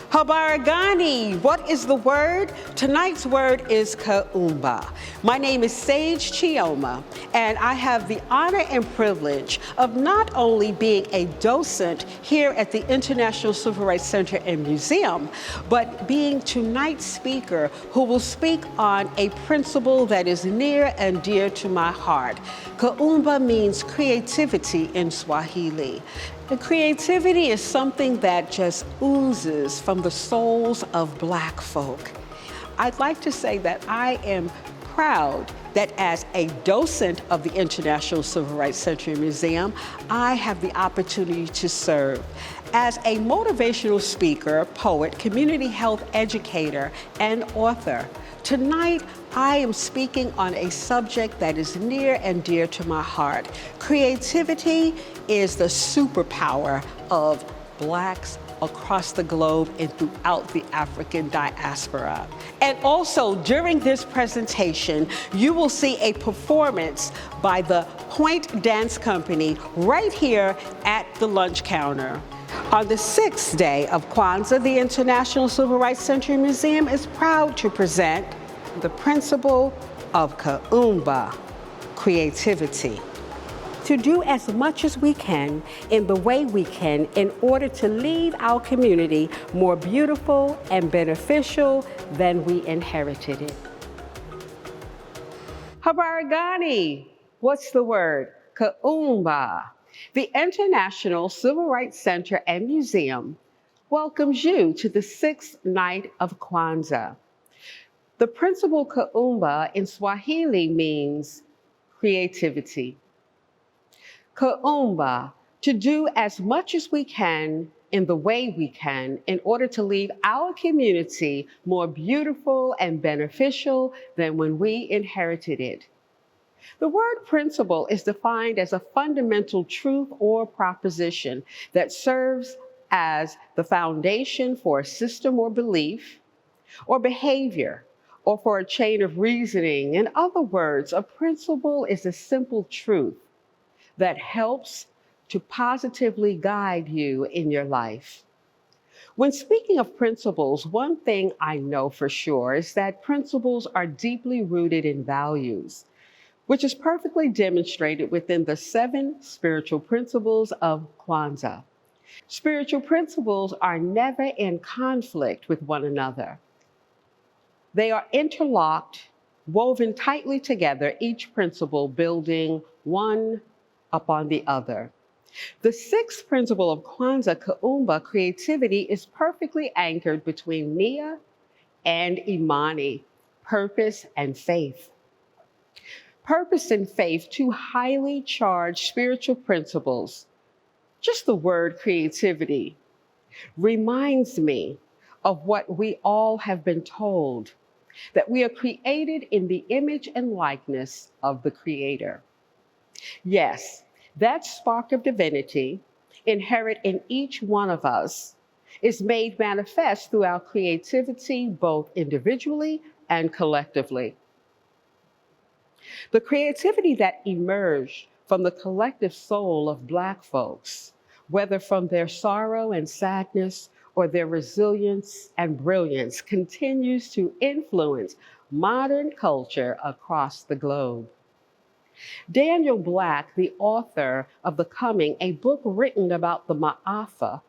Habaragani, what is the word? Tonight's word is Kuumba. My name is Sage Chioma, and I have the honor and privilege of not only being a docent here at the International Civil Rights Center and Museum, but being tonight's speaker who will speak on a principle that is near and dear to my heart. Kuumba means creativity in Swahili. And creativity is something that just oozes from the souls of Black folk. I'd like to say that I am proud that as a docent of the International Civil Rights Center and Museum, I have the opportunity to serve as a motivational speaker, poet, community health educator, and author. Tonight, I am speaking on a subject that is near and dear to my heart. Creativity is the superpower of Blacks across the globe and throughout the African diaspora. And also during this presentation, you will see a performance by the Point Dance Company right here at the lunch counter. On the 6th day of Kwanzaa, the International Civil Rights Center and Museum is proud to present the principle of Kuumba, creativity. To do as much as we can in the way we can in order to leave our community more beautiful and beneficial than we inherited it. Habaragani, what's the word? Kuumba. The International Civil Rights Center and Museum welcomes you to the 6th night of Kwanzaa. The principle Kuumba in Swahili means creativity. Kuumba, to do as much as we can in the way we can in order to leave our community more beautiful and beneficial than when we inherited it. The word principle is defined as a fundamental truth or proposition that serves as the foundation for a system or belief or behavior or for a chain of reasoning. In other words, a principle is a simple truth that helps to positively guide you in your life. When speaking of principles, one thing I know for sure is that principles are deeply rooted in values, which is perfectly demonstrated within the 7 spiritual principles of Kwanzaa. Spiritual principles are never in conflict with one another. They are interlocked, woven tightly together, each principle building one upon the other. The 6th principle of Kwanzaa, Kuumba, creativity, is perfectly anchored between Nia and Imani, purpose and faith. Purpose and faith, 2 highly charged spiritual principles. Just the word creativity reminds me of what we all have been told, that we are created in the image and likeness of the Creator. Yes, that spark of divinity, inherent in each one of us, is made manifest through our creativity, both individually and collectively. The creativity that emerged from the collective soul of Black folks, whether from their sorrow and sadness or their resilience and brilliance, continues to influence modern culture across the globe. Daniel Black, the author of The Coming, a book written about the Ma'afa,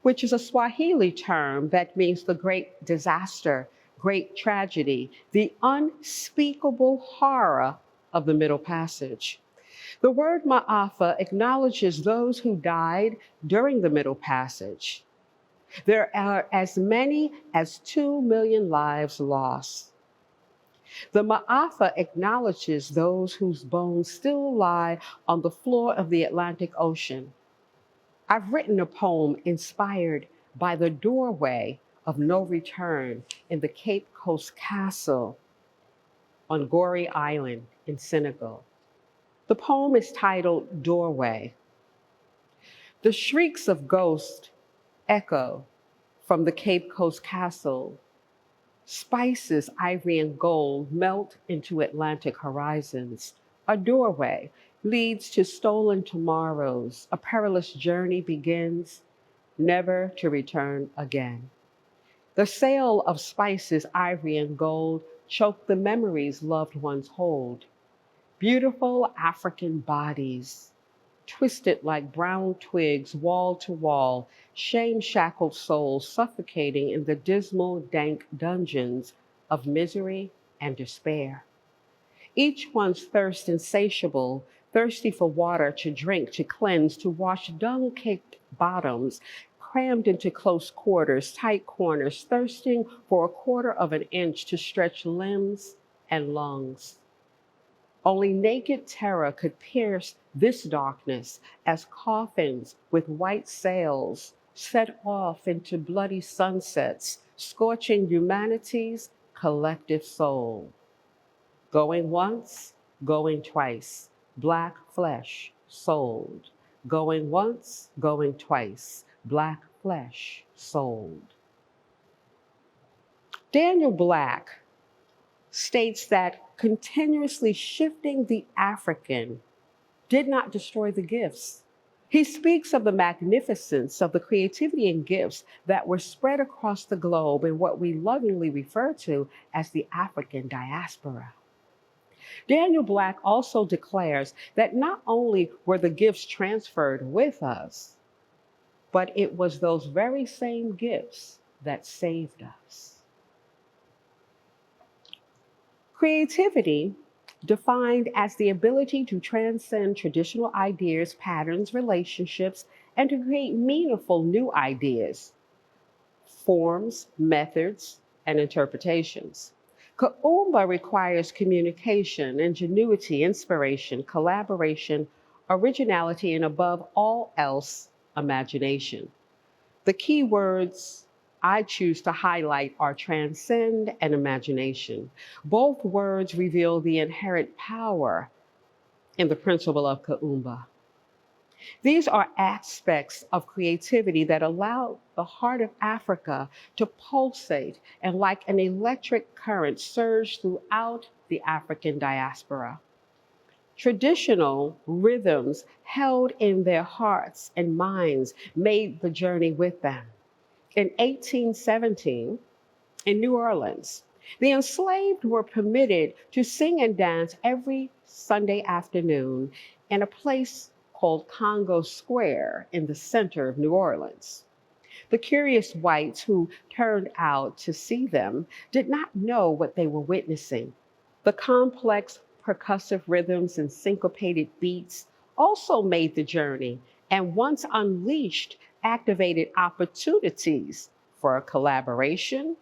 which is a Swahili term that means the great disaster, great tragedy, the unspeakable horror of the Middle Passage. The word Ma'afa acknowledges those who died during the Middle Passage. There are as many as 2 million lives lost. The Ma'afa acknowledges those whose bones still lie on the floor of the Atlantic Ocean. I've written a poem inspired by the doorway of no return in the Cape Coast Castle on Gorée Island in Senegal. The poem is titled Doorway. The shrieks of ghosts echo from the Cape Coast Castle. Spices, ivory, and gold melt into Atlantic horizons. A doorway leads to stolen tomorrows. A perilous journey begins. never to return again. The sale of spices, ivory, and gold choke the memories loved ones hold. Beautiful African bodies, twisted like brown twigs, wall to wall, shame-shackled souls suffocating in the dismal, dank dungeons of misery and despair. Each one's thirst insatiable, thirsty for water to drink, to cleanse, to wash dung-caked bottoms, crammed into close quarters, tight corners, thirsting for a quarter of an inch to stretch limbs and lungs. Only naked terror could pierce this darkness as coffins with white sails set off into bloody sunsets, scorching humanity's collective soul. Going once, going twice, black flesh sold. Going once, going twice, black flesh sold. Daniel Black states that continuously shifting the African did not destroy the gifts. He speaks of the magnificence of the creativity and gifts that were spread across the globe in what we lovingly refer to as the African diaspora. Daniel Black also declares that not only were the gifts transferred with us, but it was those very same gifts that saved us. Creativity, defined as the ability to transcend traditional ideas, patterns, relationships, and to create meaningful new ideas, forms, methods, and interpretations. Kuumba requires communication, ingenuity, inspiration, collaboration, originality, and above all else, imagination. The key words I choose to highlight are transcend and imagination. Both words reveal the inherent power in the principle of Kuumba. These are aspects of creativity that allow the heart of Africa to pulsate and like an electric current surge throughout the African diaspora. Traditional rhythms held in their hearts and minds made the journey with them. In 1817, in New Orleans, the enslaved were permitted to sing and dance every Sunday afternoon in a place called Congo Square in the center of New Orleans. The curious whites who turned out to see them did not know what they were witnessing. The complex percussive rhythms and syncopated beats also made the journey, and once unleashed, activated opportunities for collaboration,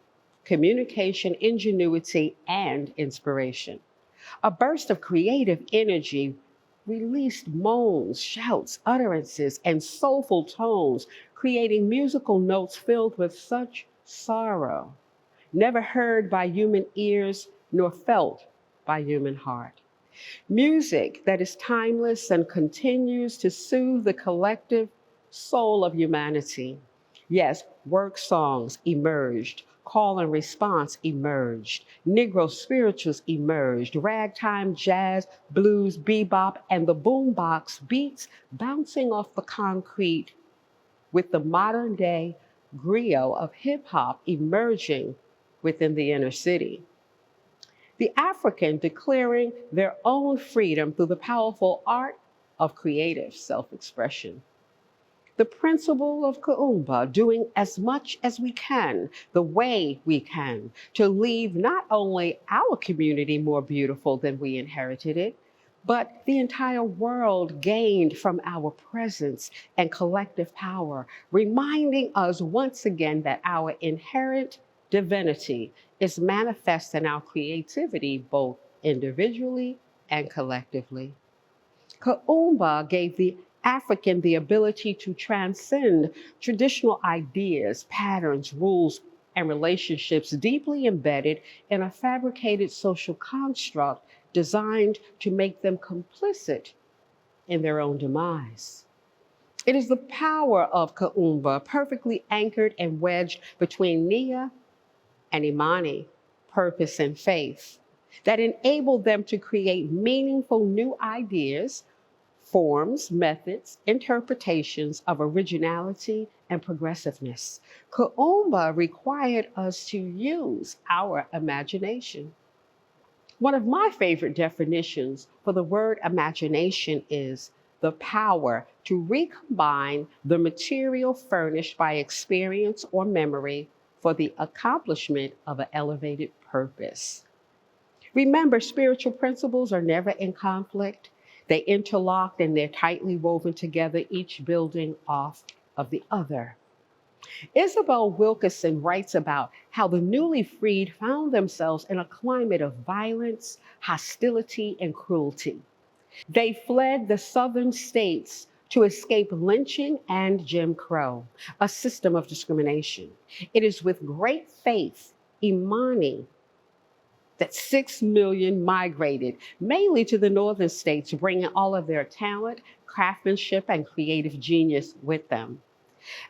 communication, ingenuity, and inspiration. A burst of creative energy released moans, shouts, utterances, and soulful tones, creating musical notes filled with such sorrow, never heard by human ears nor felt by human heart. Music that is timeless and continues to soothe the collective soul of humanity. Yes, work songs emerged, call and response emerged, Negro spirituals emerged, ragtime, jazz, blues, bebop, and the boombox beats bouncing off the concrete with the modern day griot of hip hop emerging within the inner city. The African declaring their own freedom through the powerful art of creative self-expression. The principle of Kuumba, doing as much as we can, the way we can, to leave not only our community more beautiful than we inherited it, but the entire world gained from our presence and collective power, reminding us once again that our inherent divinity is manifest in our creativity, both individually and collectively. Kuumba gave the African the ability to transcend traditional ideas, patterns, rules, and relationships deeply embedded in a fabricated social construct designed to make them complicit in their own demise. It is the power of Kuumba, perfectly anchored and wedged between Nia and Imani, purpose and faith, that enabled them to create meaningful new ideas, forms, methods, interpretations of originality and progressiveness. Kuumba required us to use our imagination. One of my favorite definitions for the word imagination is the power to recombine the material furnished by experience or memory for the accomplishment of an elevated purpose. Remember, spiritual principles are never in conflict. They interlock and they're tightly woven together, each building off of the other. Isabel Wilkerson writes about how the newly freed found themselves in a climate of violence, hostility, and cruelty. They fled the southern states to escape lynching and Jim Crow, a system of discrimination. It is with great faith, Imani, that 6 million migrated, mainly to the northern states, bringing all of their talent, craftsmanship, and creative genius with them.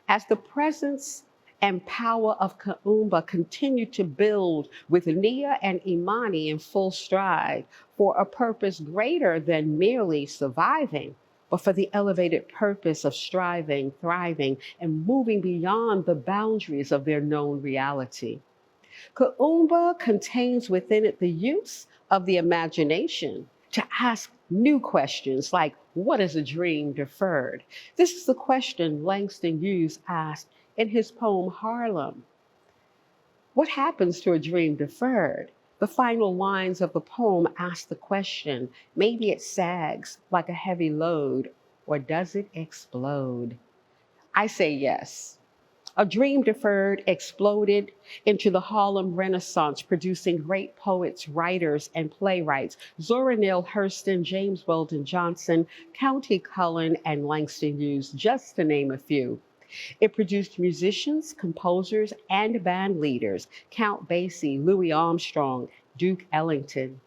As the presence and power of Kuumba continued to build with Nia and Imani in full stride for a purpose greater than merely surviving, but for the elevated purpose of striving, thriving, and moving beyond the boundaries of their known reality. Kuumba contains within it the use of the imagination to ask new questions like, what is a dream deferred? This is the question Langston Hughes asked in his poem Harlem. What happens to a dream deferred? The final lines of the poem ask the question, maybe it sags like a heavy load, or does it explode? I say yes. A dream deferred exploded into the Harlem Renaissance, producing great poets, writers, and playwrights, Zora Neale Hurston, James Weldon Johnson, Countee Cullen, and Langston Hughes, just to name a few. It produced musicians, composers, and band leaders, Count Basie, Louis Armstrong, Duke Ellington.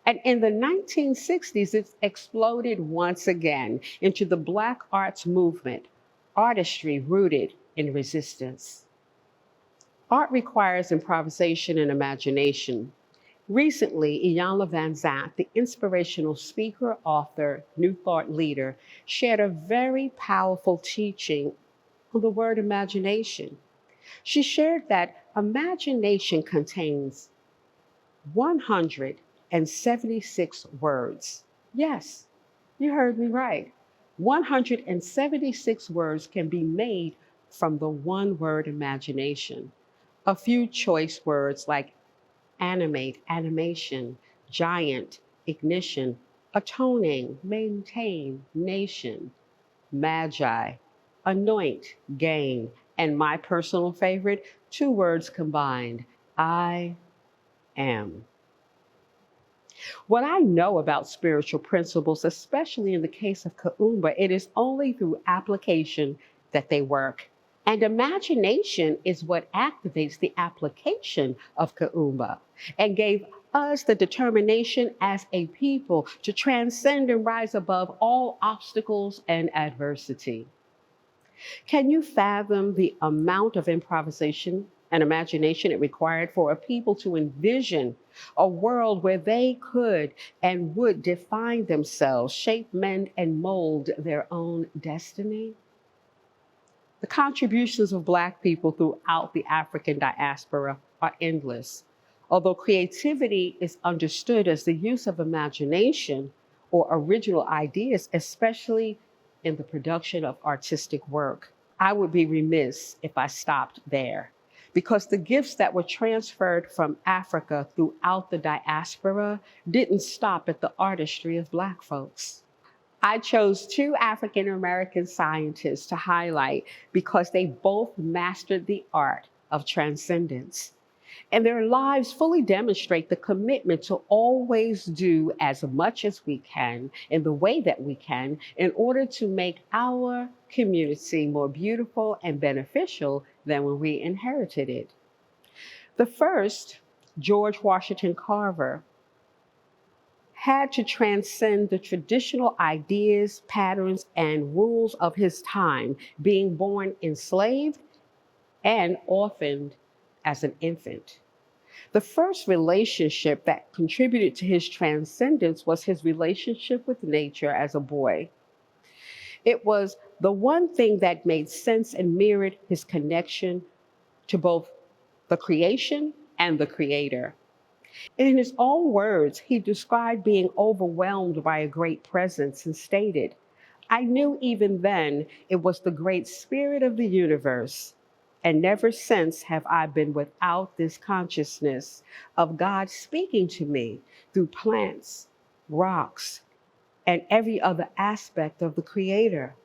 And in the 1960s, it exploded once again into the Black arts movement, artistry rooted in resistance. Art requires improvisation and imagination. Recently, Iyanla Vanzant, the inspirational speaker, author, New Thought leader, shared a very powerful teaching on the word imagination. She shared that imagination contains 176 words. Yes, you heard me right. 176 words can be made from the one word imagination. A few choice words like animate, animation, giant, ignition, atoning, maintain, nation, magi, anoint, gain, and my personal favorite, 2 words combined, I am. What I know about spiritual principles, especially in the case of Kuumba, it is only through application that they work. And imagination is what activates the application of Kuumba and gave us the determination as a people to transcend and rise above all obstacles and adversity. Can you fathom the amount of improvisation and imagination it required for a people to envision a world where they could and would define themselves, shape, mend, and mold their own destiny? The contributions of Black people throughout the African diaspora are endless. Although creativity is understood as the use of imagination or original ideas, especially in the production of artistic work, I would be remiss if I stopped there, because the gifts that were transferred from Africa throughout the diaspora didn't stop at the artistry of Black folks. I chose 2 African American scientists to highlight because they both mastered the art of transcendence. And their lives fully demonstrate the commitment to always do as much as we can in the way that we can in order to make our community more beautiful and beneficial than when we inherited it. The first, George Washington Carver, had to transcend the traditional ideas, patterns, and rules of his time, being born enslaved and orphaned as an infant. The first relationship that contributed to his transcendence was his relationship with nature as a boy. It was the one thing that made sense and mirrored his connection to both the creation and the creator. In his own words, he described being overwhelmed by a great presence and stated, "I knew even then it was the great spirit of the universe, and never since have I been without this consciousness of God speaking to me through plants, rocks, and every other aspect of the Creator."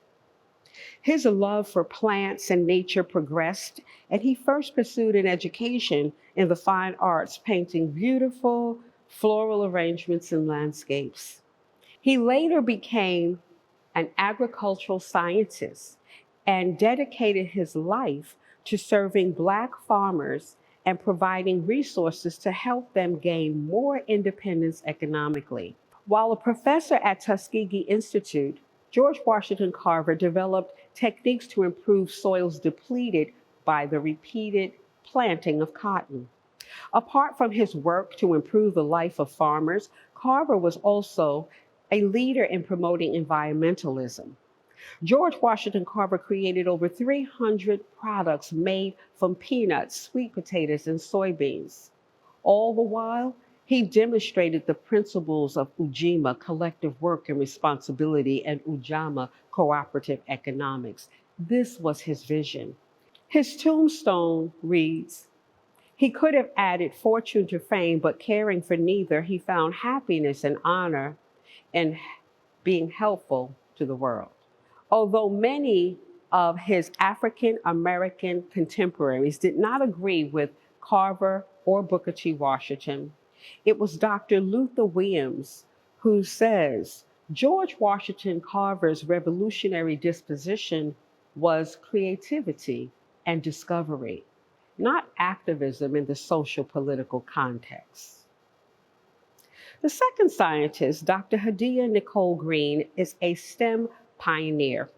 His love for plants and nature progressed, and he first pursued an education in the fine arts, painting beautiful floral arrangements and landscapes. He later became an agricultural scientist and dedicated his life to serving Black farmers and providing resources to help them gain more independence economically. While a professor at Tuskegee Institute, George Washington Carver developed techniques to improve soils depleted by the repeated planting of cotton. Apart from his work to improve the life of farmers, Carver was also a leader in promoting environmentalism. George Washington Carver created over 300 products made from peanuts, sweet potatoes, and soybeans. All the while, he demonstrated the principles of Ujima, collective work and responsibility, and Ujama, cooperative economics. This was his vision. His tombstone reads, "He could have added fortune to fame, but caring for neither, he found happiness and honor in being helpful to the world." Although many of his African American contemporaries did not agree with Carver or Booker T. Washington, it was Dr. Luther Williams who says George Washington Carver's revolutionary disposition was creativity and discovery, not activism in the social political context. The second scientist, Dr. Hadiya Nicole Green, is a STEM pioneer,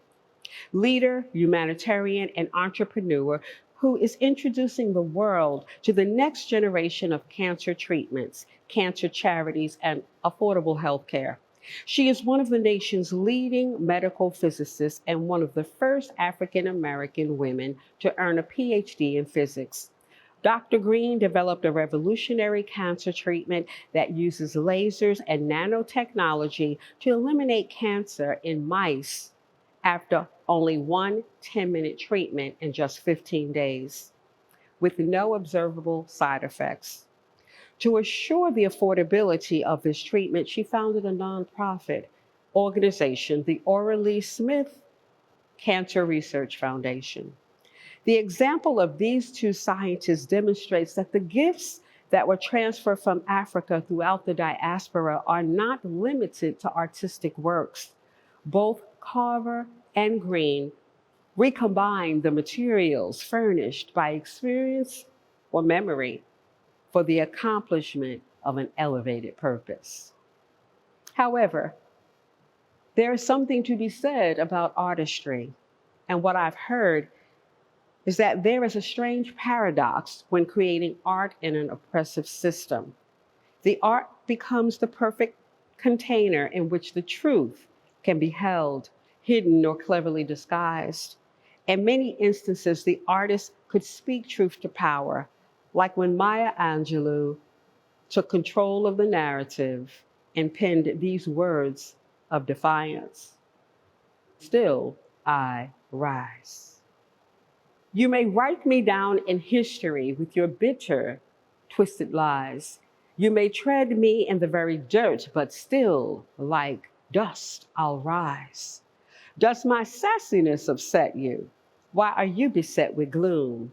leader, humanitarian, and entrepreneur who is introducing the world to the next generation of cancer treatments, cancer charities, and affordable health care. She is one of the nation's leading medical physicists and one of the first African American women to earn a PhD in physics. Dr. Green developed a revolutionary cancer treatment that uses lasers and nanotechnology to eliminate cancer in mice after only one 10-minute treatment in just 15 days, with no observable side effects. To assure the affordability of this treatment, she founded a nonprofit organization, the Orally Smith Cancer Research Foundation. The example of these two scientists demonstrates that the gifts that were transferred from Africa throughout the diaspora are not limited to artistic works. Both Carver and Green recombined the materials furnished by experience or memory for the accomplishment of an elevated purpose. However, there is something to be said about artistry, and what I've heard is that there is a strange paradox when creating art in an oppressive system. The art becomes the perfect container in which the truth can be held, hidden, or cleverly disguised. In many instances, the artist could speak truth to power, like when Maya Angelou took control of the narrative and penned these words of defiance: "Still I rise." You may write me down in history with your bitter, twisted lies. You may tread me in the very dirt, but still, like dust, I'll rise. Does my sassiness upset you? Why are you beset with gloom?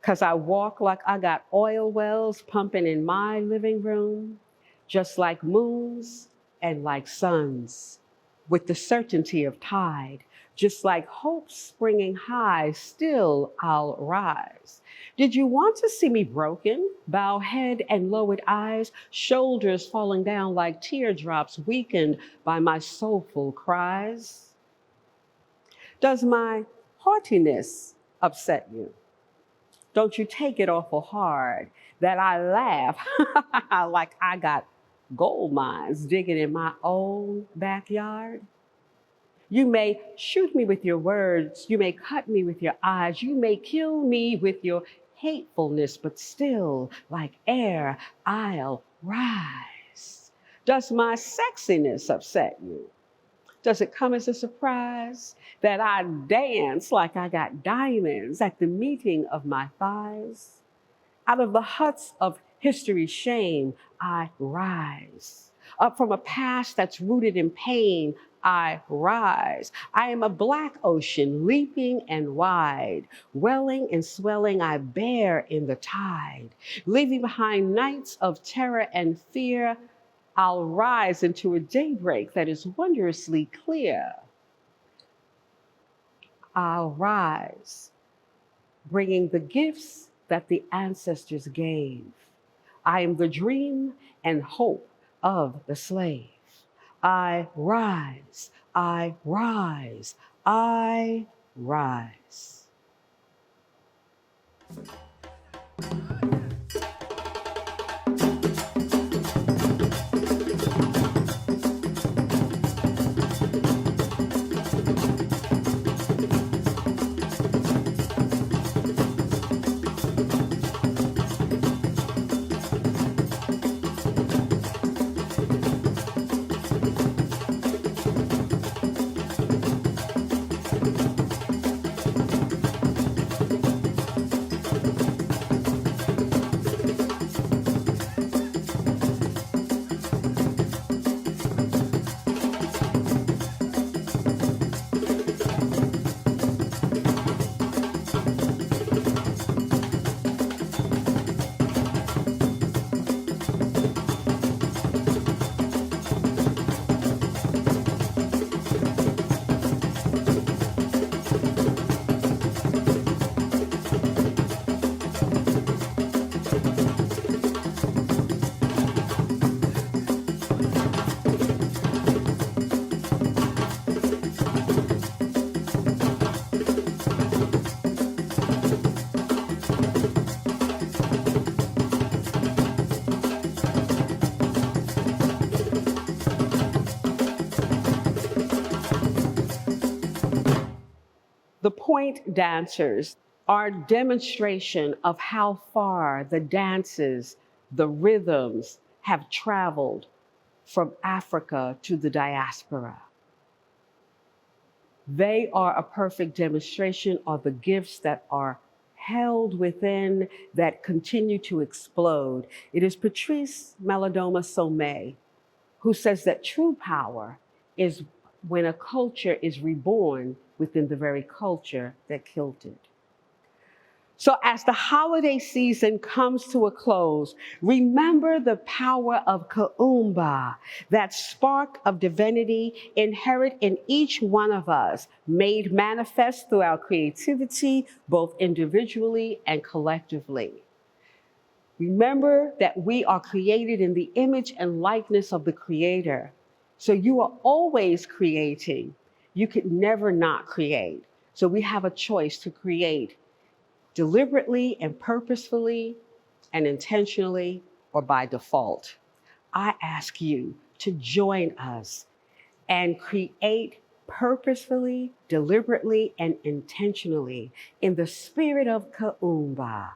'Cause I walk like I got oil wells pumping in my living room, just like moons and like suns, with the certainty of tide, just like hope springing high, still I'll rise. Did you want to see me broken, bowed head and lowered eyes, shoulders falling down like teardrops, weakened by my soulful cries? Does my haughtiness upset you? Don't you take it awful hard that I laugh like I got gold mines digging in my own backyard? You may shoot me with your words. You may cut me with your eyes. You may kill me with your hatefulness, but still, like air, I'll rise. Does my sexiness upset you? Does it come as a surprise that I dance like I got diamonds at the meeting of my thighs? Out of the huts of history's shame, I rise. Up from a past that's rooted in pain, I rise. I am a black ocean, leaping and wide. Welling and swelling, I bear in the tide. Leaving behind nights of terror and fear, I'll rise into a daybreak that is wondrously clear. I'll rise, bringing the gifts that the ancestors gave. I am the dream and hope of the slave. I rise, I rise, I rise. The point dancers are a demonstration of how far the dances, the rhythms have traveled from Africa to the diaspora. They are a perfect demonstration of the gifts that are held within that continue to explode. It is Patrice Malidoma Somé who says that true power is when a culture is reborn within the very culture that killed it. So as the holiday season comes to a close, remember the power of Kuumba, that spark of divinity inherent in each one of us, made manifest through our creativity, both individually and collectively. Remember that we are created in the image and likeness of the Creator. So you are always creating. You could never not create. So we have a choice to create deliberately and purposefully and intentionally, or by default. I ask you to join us and create purposefully, deliberately, and intentionally in the spirit of Kuumba.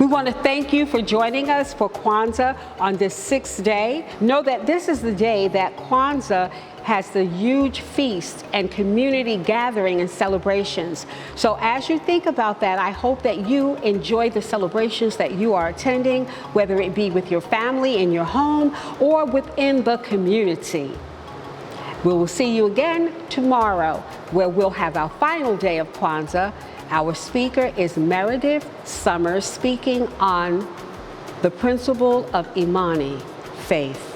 We want to thank you for joining us for Kwanzaa on this 6th day. Know that this is the day that Kwanzaa has the huge feast and community gathering and celebrations. So as you think about that, I hope that you enjoy the celebrations that you are attending, whether it be with your family in your home or within the community. We will see you again tomorrow, where we'll have our final day of Kwanzaa. Our speaker is Meredith Summers, speaking on the principle of Imani, faith.